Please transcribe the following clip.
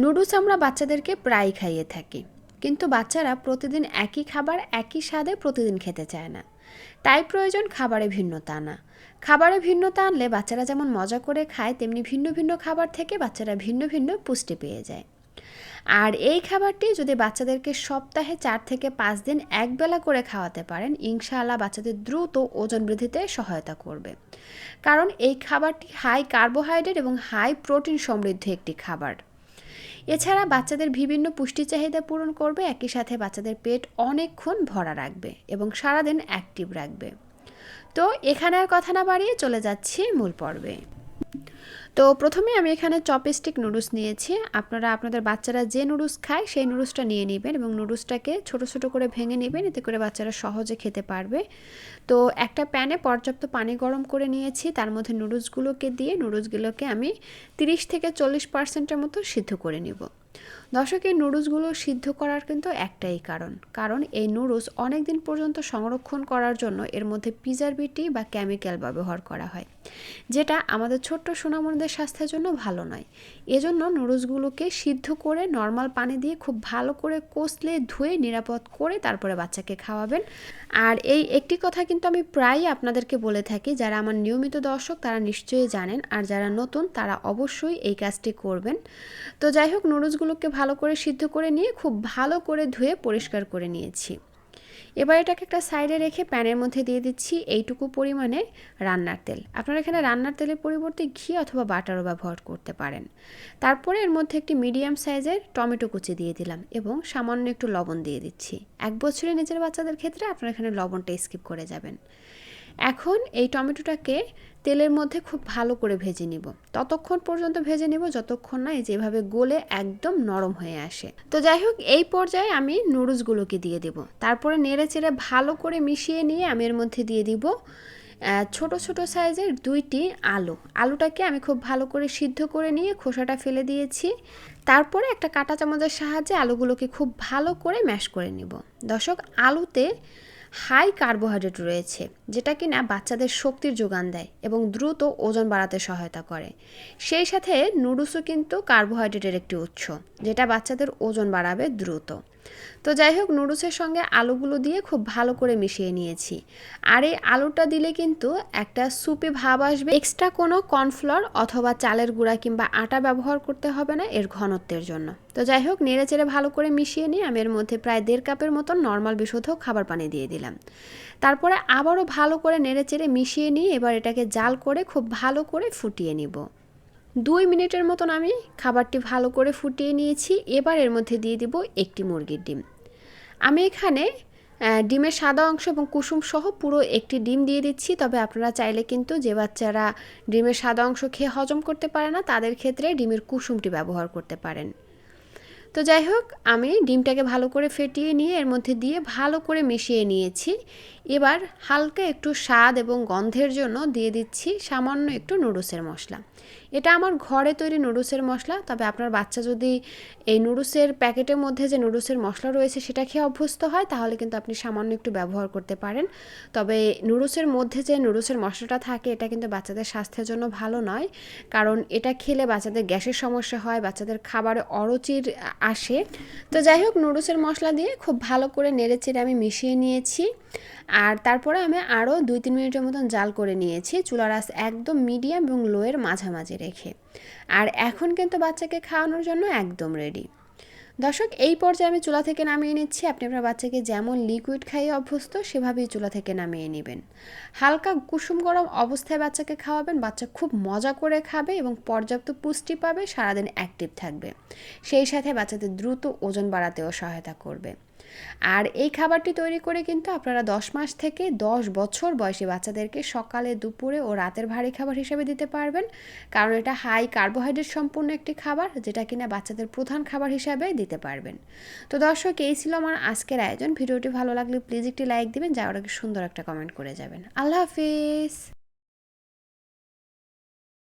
Noodles আমরা বাচ্চাদেরকে প্রায় খাইয়ে থাকি, কিন্তু বাচ্চারা প্রতিদিন একই খাবার একই স্বাদে প্রতিদিন খেতে চায় না। তাই প্রয়োজন খাবারে ভিন্নতা আনা। খাবারে ভিন্নতা আনলে বাচ্চারা যেমন মজা করে খায়, তেমনি ভিন্ন ভিন্ন খাবার থেকে বাচ্চারা ভিন্ন ভিন্ন পুষ্টি পেয়ে যায়। আর এই খাবারটি যদি বাচ্চাদেরকে সপ্তাহে 4 থেকে 5 দিন একবেলা করে খাওয়াতে পারেন, ইনশাআল্লাহ বাচ্চাদের দ্রুত ওজন বৃদ্ধিতে সহায়তা করবে। কারণ এই খাবারটি হাই কার্বোহাইড্রেট এবং হাই প্রোটিন সমৃদ্ধ একটি খাবার। এছাড়া বাচ্চাদের বিভিন্ন পুষ্টি চাহিদা পূরণ করবে, একই সাথে বাচ্চাদের পেট অনেকক্ষণ ভরা রাখবে এবং সারাদিন অ্যাক্টিভ রাখবে। তো এখানে আর কথা না বাড়িয়ে চলে যাচ্ছি মূল পর্বে। তো প্রথমে আমি এখানে চপস্টিক নুডলস নিয়েছি। আপনারা আপনাদের বাচ্চারা যে নুডলস খায় সেই নুডলসটা নিয়ে নেবেন এবং নুডলসটাকে ছোট ছোট করে ভেঙে নেবেন, এতে করে বাচ্চারা সহজে খেতে পারবে। তো একটা প্যানে পর্যাপ্ত পানি গরম করে নিয়েছি, তার মধ্যে নুডলসগুলোকে দিয়ে নুডলসগুলোকে আমি 30 থেকে 40% মতো সিদ্ধ করে নিব। দর্শক, এই নুডলসগুলো সিদ্ধ করার কিন্তু একটাই কারণ এই নুডলস অনেক দিন পর্যন্ত সংরক্ষণ করার জন্য এর মধ্যে প্রিজারভেটিভ বা কেমিক্যাল ব্যবহার করা হয়, যেটা আমাদের ছোট্ট সোনামণিদের স্বাস্থ্যের জন্য ভালো নয়। এজন্য নুডলসগুলোকে সিদ্ধ করে নর্মাল পানি দিয়ে খুব ভালো করে কষলে ধুয়ে নিরাপদ করে তারপরে বাচ্চাকে খাওয়াবেন। আর এই একটি কথা কিন্তু আমি প্রায়ই আপনাদেরকে বলে থাকি, যারা আমার নিয়মিত দর্শক তারা নিশ্চয়ই জানেন, আর যারা নতুন তারা অবশ্যই এই কাজটি করবেন। তো যাই হোক, নুডলসগুলোকে ভালো করে সিদ্ধ করে নিয়ে খুব ভালো করে ধুয়ে পরিষ্কার করে নিয়েছি। এবার এটাকে একটা সাইডে রেখে প্যানের মধ্যে দিয়ে দিচ্ছি এইটুকু পরিমাণে রান্নার তেল। আপনারা এখানে রান্নার তেলের পরিবর্তে ঘি অথবা বাটারও ব্যবহার করতে পারেন। তারপরে এর মধ্যে একটি মিডিয়াম সাইজের টমেটো কুচি দিয়ে দিলাম এবং সামান্য একটু লবণ দিয়ে দিচ্ছি। 1 বছরের নিচের বাচ্চাদের ক্ষেত্রে আপনারা এখানে লবণটা স্কিপ করে যাবেন। এখন এই টমেটোটাকে তেলের মধ্যে খুব ভালো করে ভেজে নিব। ততক্ষণ পর্যন্ত ভেজে নিব যতক্ষণ না এই যেভাবে গলে একদম নরম হয়ে আসে। তো যাই হোক, এই পর্যায়ে আমি নুডলসগুলোকে দিয়ে দেব। তারপরে নেড়ে চেড়ে ভালো করে মিশিয়ে নিয়ে আমি এর মধ্যে দিয়ে দিব ছোট ছোট সাইজের 2টি আলুটাকে আমি খুব ভালো করে সিদ্ধ করে নিয়ে খোসাটা ফেলে দিয়েছি। তারপরে একটা কাঁটা চামচের সাহায্যে আলুগুলোকে খুব ভালো করে ম্যাশ করে নিব। দর্শক, আলুতে হাই কার্বোহাইড্রেট রয়েছে, যেটা কিনা বাচ্চাদের শক্তির যোগান দেয় এবং দ্রুত ওজন বাড়াতে সহায়তা করে। সেই সাথে নুডলসও কিন্তু কার্বোহাইড্রেটের একটি উৎস, যেটা বাচ্চাদের ওজন বাড়াবে দ্রুত। তো যাই হোক, নুডলসের সঙ্গে আলুগুলো দিয়ে খুব ভালো করে মিশিয়ে নিয়েছি। আর এই আলুটা দিলে কিন্তু একটা সুপি ভাব আসবে। এক্সট্রা কোনো কর্নফ্লোর অথবা চালের গুঁড়া কিংবা আটা ব্যবহার করতে হবে না এর ঘনত্বের জন্য। তো যাই হোক, নেড়ে চেড়ে ভালো করে মিশিয়ে নিয়ে আমি এর মধ্যে প্রায় 1.5 কাপের মতন নর্মাল বিশুদ্ধ খাবার পানি দিয়ে দিলাম। তারপরে আবারও ভালো করে নেড়ে চেড়ে মিশিয়ে নিয়ে এবার এটাকে জাল করে খুব ভালো করে ফুটিয়ে নিব। 2 মিনিটের মতন আমি খাবারটি ভালো করে ফুটিয়ে নিয়েছি। এবার এর মধ্যে দিয়ে দিব একটি মুরগির ডিম। আমি এখানে ডিমের সাদা অংশ এবং কুসুম সহ পুরো একটি ডিম দিয়ে দিচ্ছি। তবে আপনারা চাইলে কিন্তু যে বাচ্চারা ডিমের সাদা অংশ খেয়ে হজম করতে পারে না, তাদের ক্ষেত্রে ডিমের কুসুমটি ব্যবহার করতে পারেন। তো যাই হোক, আমি ডিমটাকে ভালো করে ফেটিয়ে নিয়ে এর মধ্যে দিয়ে ভালো করে মিশিয়ে নিয়েছি। এবার হালকা একটু স্বাদ এবং গন্ধের জন্য দিয়ে দিচ্ছি সামান্য একটু নুডলসের মশলা। এটা আমার ঘরে তৈরি নুডলসের মশলা, তবে আপনার বাচ্চা যদি এই নুডলসের প্যাকেটের মধ্যে যে নুডলসের মশলা রয়েছে সেটা খেয়ে অভ্যস্ত হয়, তাহলে কিন্তু আপনি সামান্য একটু ব্যবহার করতে পারেন। তবে নুডলসের মধ্যে যে নুডলসের মশলাটা থাকে এটা কিন্তু বাচ্চাদের স্বাস্থ্যের জন্য ভালো নয়, কারণ এটা খেলে বাচ্চাদের গ্যাসের সমস্যা হয়, বাচ্চাদের খাবারে অরুচির আসে। তো যাই হোক, নুডলসের মশলা দিয়ে খুব ভালো করে নেড়েচেড়ে আমি মিশিয়ে নিয়েছি। আর তারপরে আমি আরও 2-3 মিনিটের মতন জাল করে নিয়েছি, চুলার আঁচ একদম মিডিয়াম এবং লোয়ের মাঝামাঝি রেখে। আর এখন কিন্তু বাচ্চাকে খাওয়ানোর জন্য একদম রেডি। দর্শক, এই পর্যায়ে আমি চুলা থেকে নামিয়ে নিচ্ছি। আপনি আপনার বাচ্চাকে যেমন লিকুইড খাইয়ে অভ্যস্ত সেভাবেই চুলা থেকে নামিয়ে নেবেন। হালকা কুসুম গরম অবস্থায় বাচ্চাকে খাওয়াবেন, বাচ্চা খুব মজা করে খাবে এবং পর্যাপ্ত পুষ্টি পাবে, সারাদিন অ্যাক্টিভ থাকবে। সেই সাথে বাচ্চাদের দ্রুত ওজন বাড়াতেও সহায়তা করবে। আর এই খাবারটি তৈরি করে কিন্তু আপনারা 10 মাস থেকে 10 বছর বয়সী বাচ্চাদেরকে সকালে, দুপুরে ও রাতের ভারী খাবার হিসেবে দিতে পারবেন, কারণ এটা হাই কার্বোহাইড্রেট সম্পন্ন একটি খাবার, যেটা কিনা বাচ্চাদের প্রধান খাবার হিসাবে দিতে পারবেন। তো দর্শক, এই ছিল আমার আজকের আয়োজন। ভিডিওটি ভালো লাগলে প্লিজ একটি লাইক দিবেন, যাওয়ার আগে সুন্দর একটা কমেন্ট করে যাবেন। আল্লাহ হাফিজ।